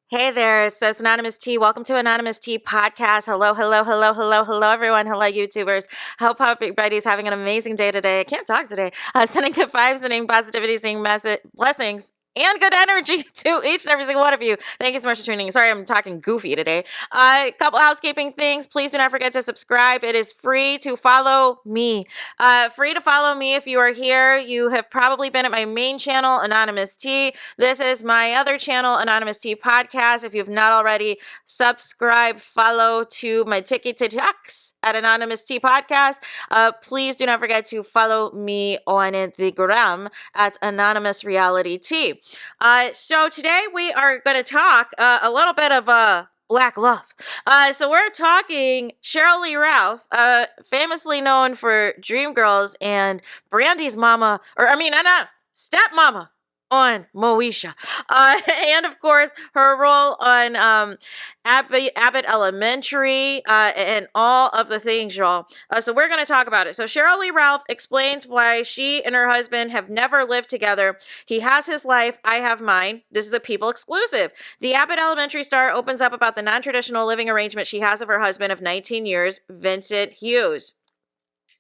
Hey there, so it's Anonymous T. Welcome to Anonymous T Podcast. Hello, everyone. Hello, YouTubers. Hope everybody's having an amazing day today. I can't talk today. Sending good vibes, sending positivity, sending blessings and good energy to each and every single one of you. Thank you so much for tuning in. Sorry, I'm talking goofy today. A couple housekeeping things. Please do not forget to subscribe. It is free to follow me. Free to follow me if you are here. You have probably been at my main channel, Anonymous T. This is my other channel, Anonymous T Podcast. If you've not already, subscribe, follow to my TikToks at Anonymous T Podcast. Please do not forget to follow me on the gram at AnonymousRealityT. So today we are going to talk a little bit of Black love. So we're talking Sheryl Lee Ralph, famously known for Dreamgirls and Brandy's mama, not stepmama on Moesha. And of course, her role on Abbott Elementary and all of the things, y'all. So we're going to talk about it. So Sheryl Lee Ralph explains why she and her husband have never lived together. He has his life, I have mine. This is a People exclusive. The Abbott Elementary star opens up about the non-traditional living arrangement she has of her husband of 19 years, Vincent Hughes.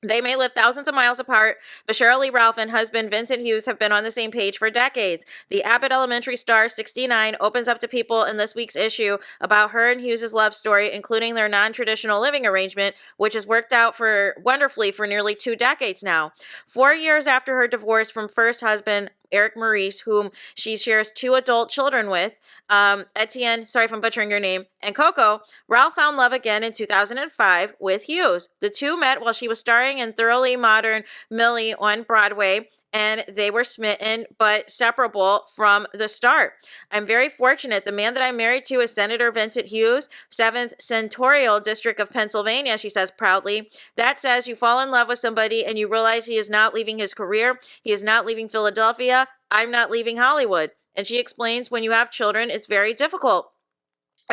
They may live thousands of miles apart, but Sheryl Lee Ralph and husband Vincent Hughes have been on the same page for decades. The Abbott Elementary star, 69, opens up to People in this week's issue about her and Hughes' love story, including their non-traditional living arrangement, which has worked out wonderfully for nearly 2 decades now. 4 years after her divorce from first husband, Eric Maurice, whom she shares 2 adult children with, Etienne, sorry if I'm butchering your name, and Coco, Ralph found love again in 2005 with Hughes. The two met while she was starring in Thoroughly Modern Millie on Broadway, and they were smitten but separable from the start. I'm very fortunate. The man that I'm married to is Senator Vincent Hughes, 7th Senatorial District of Pennsylvania, she says proudly. That says you fall in love with somebody and you realize he is not leaving his career. He is not leaving Philadelphia. I'm not leaving Hollywood. And she explains when you have children, it's very difficult.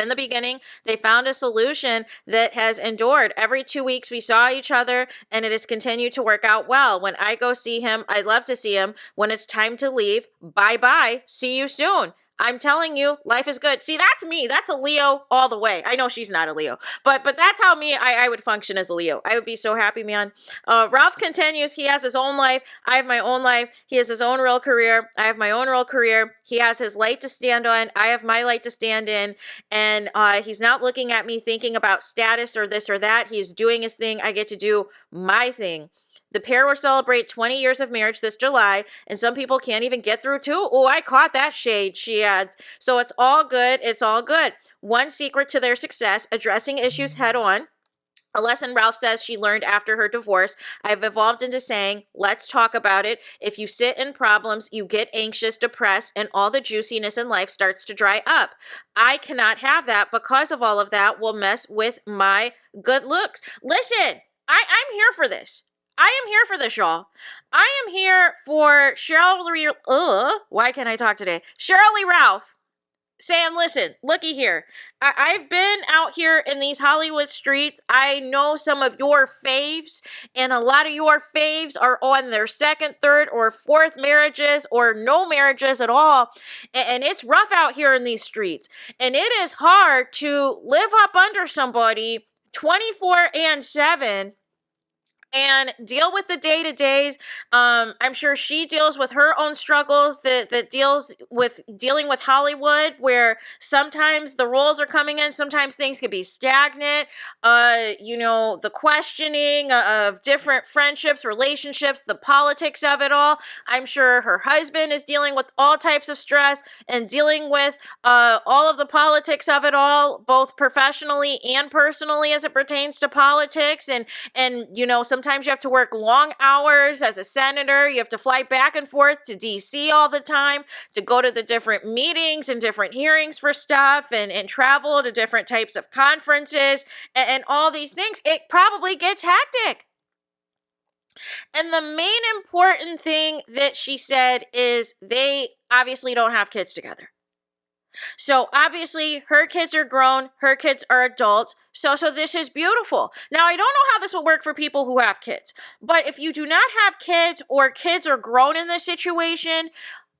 In the beginning, they found a solution that has endured. Every 2 weeks, we saw each other, and it has continued to work out well. When I go see him, I love to see him. When it's time to leave, bye-bye. See you soon. I'm telling you, life is good. See, that's me. That's a Leo all the way. I know she's not a Leo, but that's how I would function as a Leo. I would be so happy, man. Ralph continues. He has his own life. I have my own life. He has his own real career. I have my own real career. He has his light to stand on. I have my light to stand in. And he's not looking at me thinking about status or this or that. He's doing his thing. I get to do my thing. The pair will celebrate 20 years of marriage this July, and some people can't even get through 2. Oh, I caught that shade, she adds. So it's all good. It's all good. One secret to their success, addressing issues head on. A lesson Ralph says she learned after her divorce. I've evolved into saying, let's talk about it. If you sit in problems, you get anxious, depressed, and all the juiciness in life starts to dry up. I cannot have that because of all of that will mess with my good looks. Listen, I'm here for this. I am here for this, y'all. I am here for Sheryl Lee, why can't I talk today? Sheryl Lee Ralph saying, listen, looky here. I've been out here in these Hollywood streets. I know some of your faves, and a lot of your faves are on their 2nd, 3rd, or 4th marriages, or no marriages at all. And it's rough out here in these streets. And it is hard to live up under somebody 24/7 and deal with the day-to-days. I'm sure she deals with her own struggles that dealing with Hollywood, where sometimes the roles are coming in, sometimes things can be stagnant. The questioning of different friendships, relationships, the politics of it all. I'm sure her husband is dealing with all types of stress and dealing with all of the politics of it all, both professionally and personally as it pertains to politics. And sometimes you have to work long hours as a senator. You have to fly back and forth to DC all the time to go to the different meetings and different hearings for stuff and travel to different types of conferences and all these things. It probably gets hectic. And the main important thing that she said is they obviously don't have kids together. So obviously her kids are grown, her kids are adults. So this is beautiful. Now, I don't know how this will work for people who have kids, but if you do not have kids or kids are grown in this situation,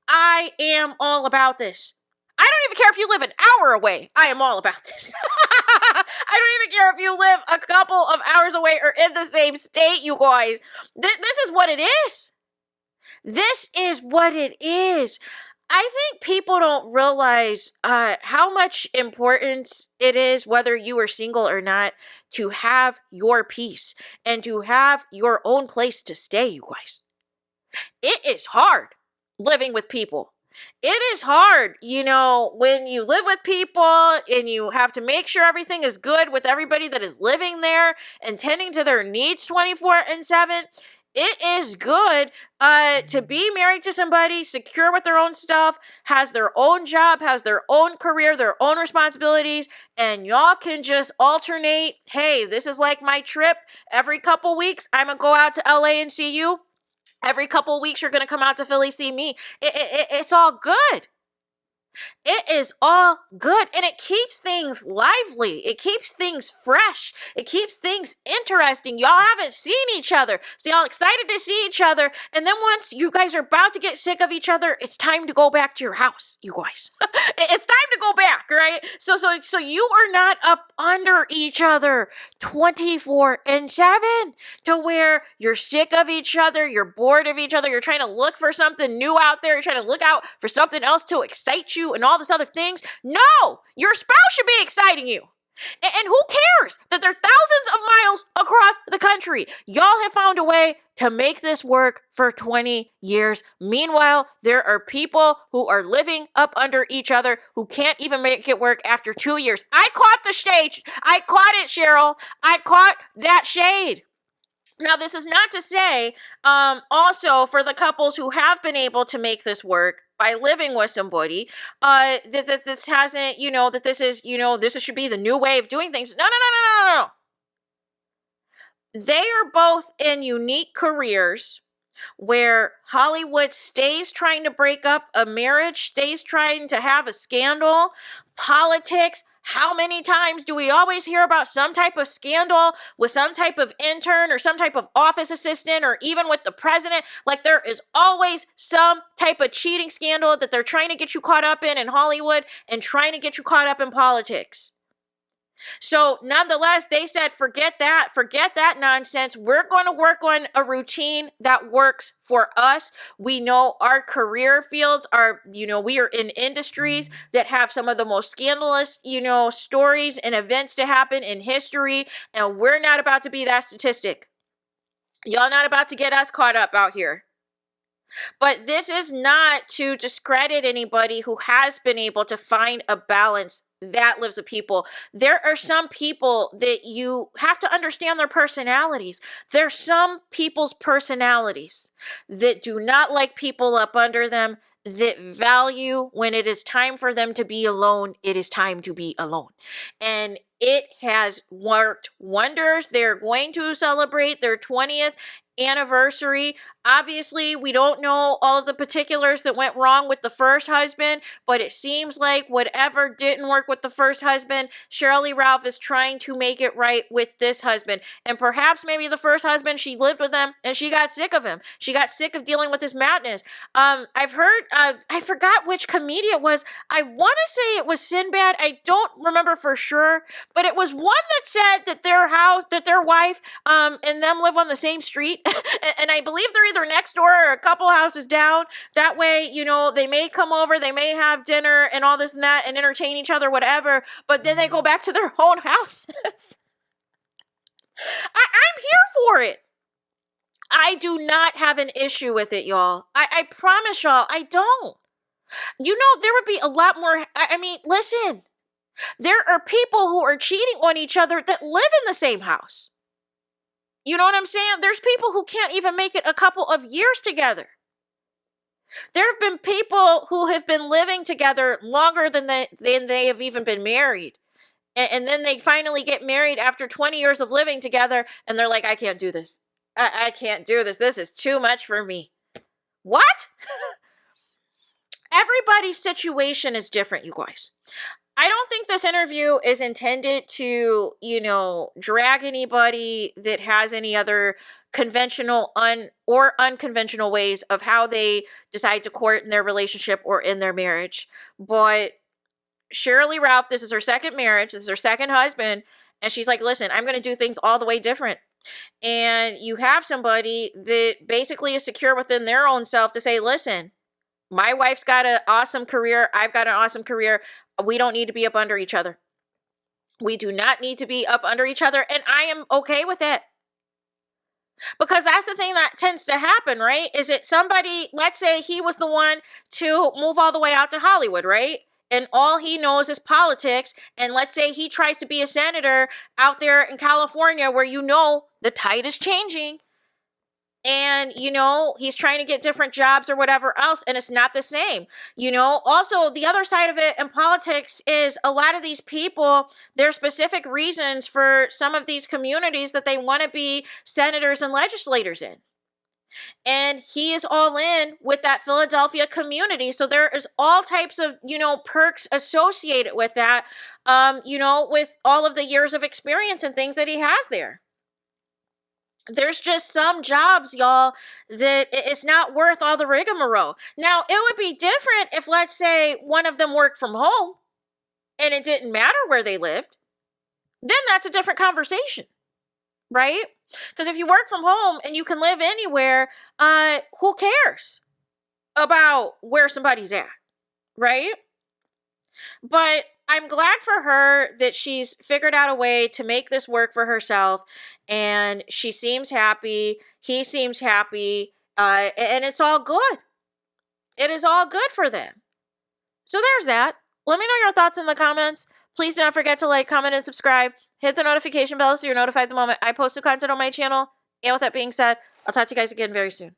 I am all about this. I I don't even care if you live an hour away. I am all about this. I don't even care if you live a couple of hours away or in the same state, you guys. This is what it is. This is what it is. I think people don't realize how much importance it is, whether you are single or not, to have your peace and to have your own place to stay, you guys. It is hard living with people. It is hard, when you live with people and you have to make sure everything is good with everybody that is living there and tending to their needs 24/7. It is good to be married to somebody, secure with their own stuff, has their own job, has their own career, their own responsibilities, and y'all can just alternate. Hey, this is like my trip. Every couple weeks, I'm going to go out to LA and see you. Every couple weeks, you're going to come out to Philly, see me. It's all good. It is all good, and it keeps things lively. It keeps things fresh. It keeps things interesting. Y'all haven't seen each other, so y'all excited to see each other, and then once you guys are about to get sick of each other, it's time to go back to your house, you guys. It's time to go back, right? So you are not up under each other 24/7 to where you're sick of each other, you're bored of each other, you're trying to look for something new out there, you're trying to look out for something else to excite you and all this other things. No, your spouse should be exciting you. And who cares that they're thousands of miles across the country? Y'all have found a way to make this work for 20 years. Meanwhile, there are people who are living up under each other who can't even make it work after 2 years. I caught the shade. I caught it, Sheryl. I caught that shade. Now, this is not to say, also for the couples who have been able to make this work by living with somebody, that this hasn't, that this is, this should be the new way of doing things. No. They are both in unique careers where Hollywood stays trying to break up a marriage, stays trying to have a scandal, politics. How many times do we always hear about some type of scandal with some type of intern or some type of office assistant or even with the president? Like there is always some type of cheating scandal that they're trying to get you caught up in Hollywood and trying to get you caught up in politics. So nonetheless, they said, forget that nonsense. We're going to work on a routine that works for us. We know our career fields are, we are in industries that have some of the most scandalous, stories and events to happen in history. And we're not about to be that statistic. Y'all not about to get us caught up out here. But this is not to discredit anybody who has been able to find a balance that lives with people. There are some people that you have to understand their personalities. There's some people's personalities that do not like people up under them, that value when it is time for them to be alone, it is time to be alone. And it has worked wonders. They're going to celebrate their 20th anniversary. Obviously, we don't know all of the particulars that went wrong with the first husband, but it seems like whatever didn't work with the first husband, Sheryl Lee Ralph is trying to make it right with this husband. And perhaps maybe the first husband, she lived with him and she got sick of him. She got sick of dealing with his madness. I've heard, I forgot which comedian it was. I want to say it was Sinbad. I don't remember for sure, but it was one that said that their wife, and them live on the same street. And I believe they're either next door or a couple houses down. That way, they may come over, they may have dinner and all this and that and entertain each other, whatever. But then they go back to their own houses. I'm here for it. I do not have an issue with it, y'all. I promise y'all, I don't. There would be a lot more. I mean, listen, there are people who are cheating on each other that live in the same house. You know what I'm saying? There's people who can't even make it a couple of years together. There have been people who have been living together longer than they have even been married. And then they finally get married after 20 years of living together, and they're like, I can't do this. I can't do this. This is too much for me. What? Everybody's situation is different, you guys. I don't think this interview is intended to, drag anybody that has any other conventional or unconventional ways of how they decide to court in their relationship or in their marriage. But Sheryl Lee Ralph, this is her second marriage, this is her second husband, and she's like, listen, I'm going to do things all the way different. And you have somebody that basically is secure within their own self to say, listen, my wife's got an awesome career. I've got an awesome career. We don't need to be up under each other. We do not need to be up under each other. And I am okay with it. Because that's the thing that tends to happen, right? Is it somebody, let's say he was the one to move all the way out to Hollywood, right? And all he knows is politics. And let's say he tries to be a senator out there in California where the tide is changing. And, he's trying to get different jobs or whatever else. And it's not the same. Also, the other side of it in politics is a lot of these people, there are specific reasons for some of these communities that they want to be senators and legislators in. And he is all in with that Philadelphia community. So there is all types of, perks associated with that, with all of the years of experience and things that he has there. There's just some jobs, y'all, that it's not worth all the rigmarole. Now, it would be different if, let's say, one of them worked from home and it didn't matter where they lived. Then that's a different conversation, right? Because if you work from home and you can live anywhere, who cares about where somebody's at, right? But I'm glad for her that she's figured out a way to make this work for herself, and she seems happy. He seems happy, and it's all good. It is all good for them. So there's that. Let me know your thoughts in the comments. Please do not forget to like, comment, and subscribe. Hit the notification bell so you're notified the moment I post new content on my channel. And with that being said, I'll talk to you guys again very soon.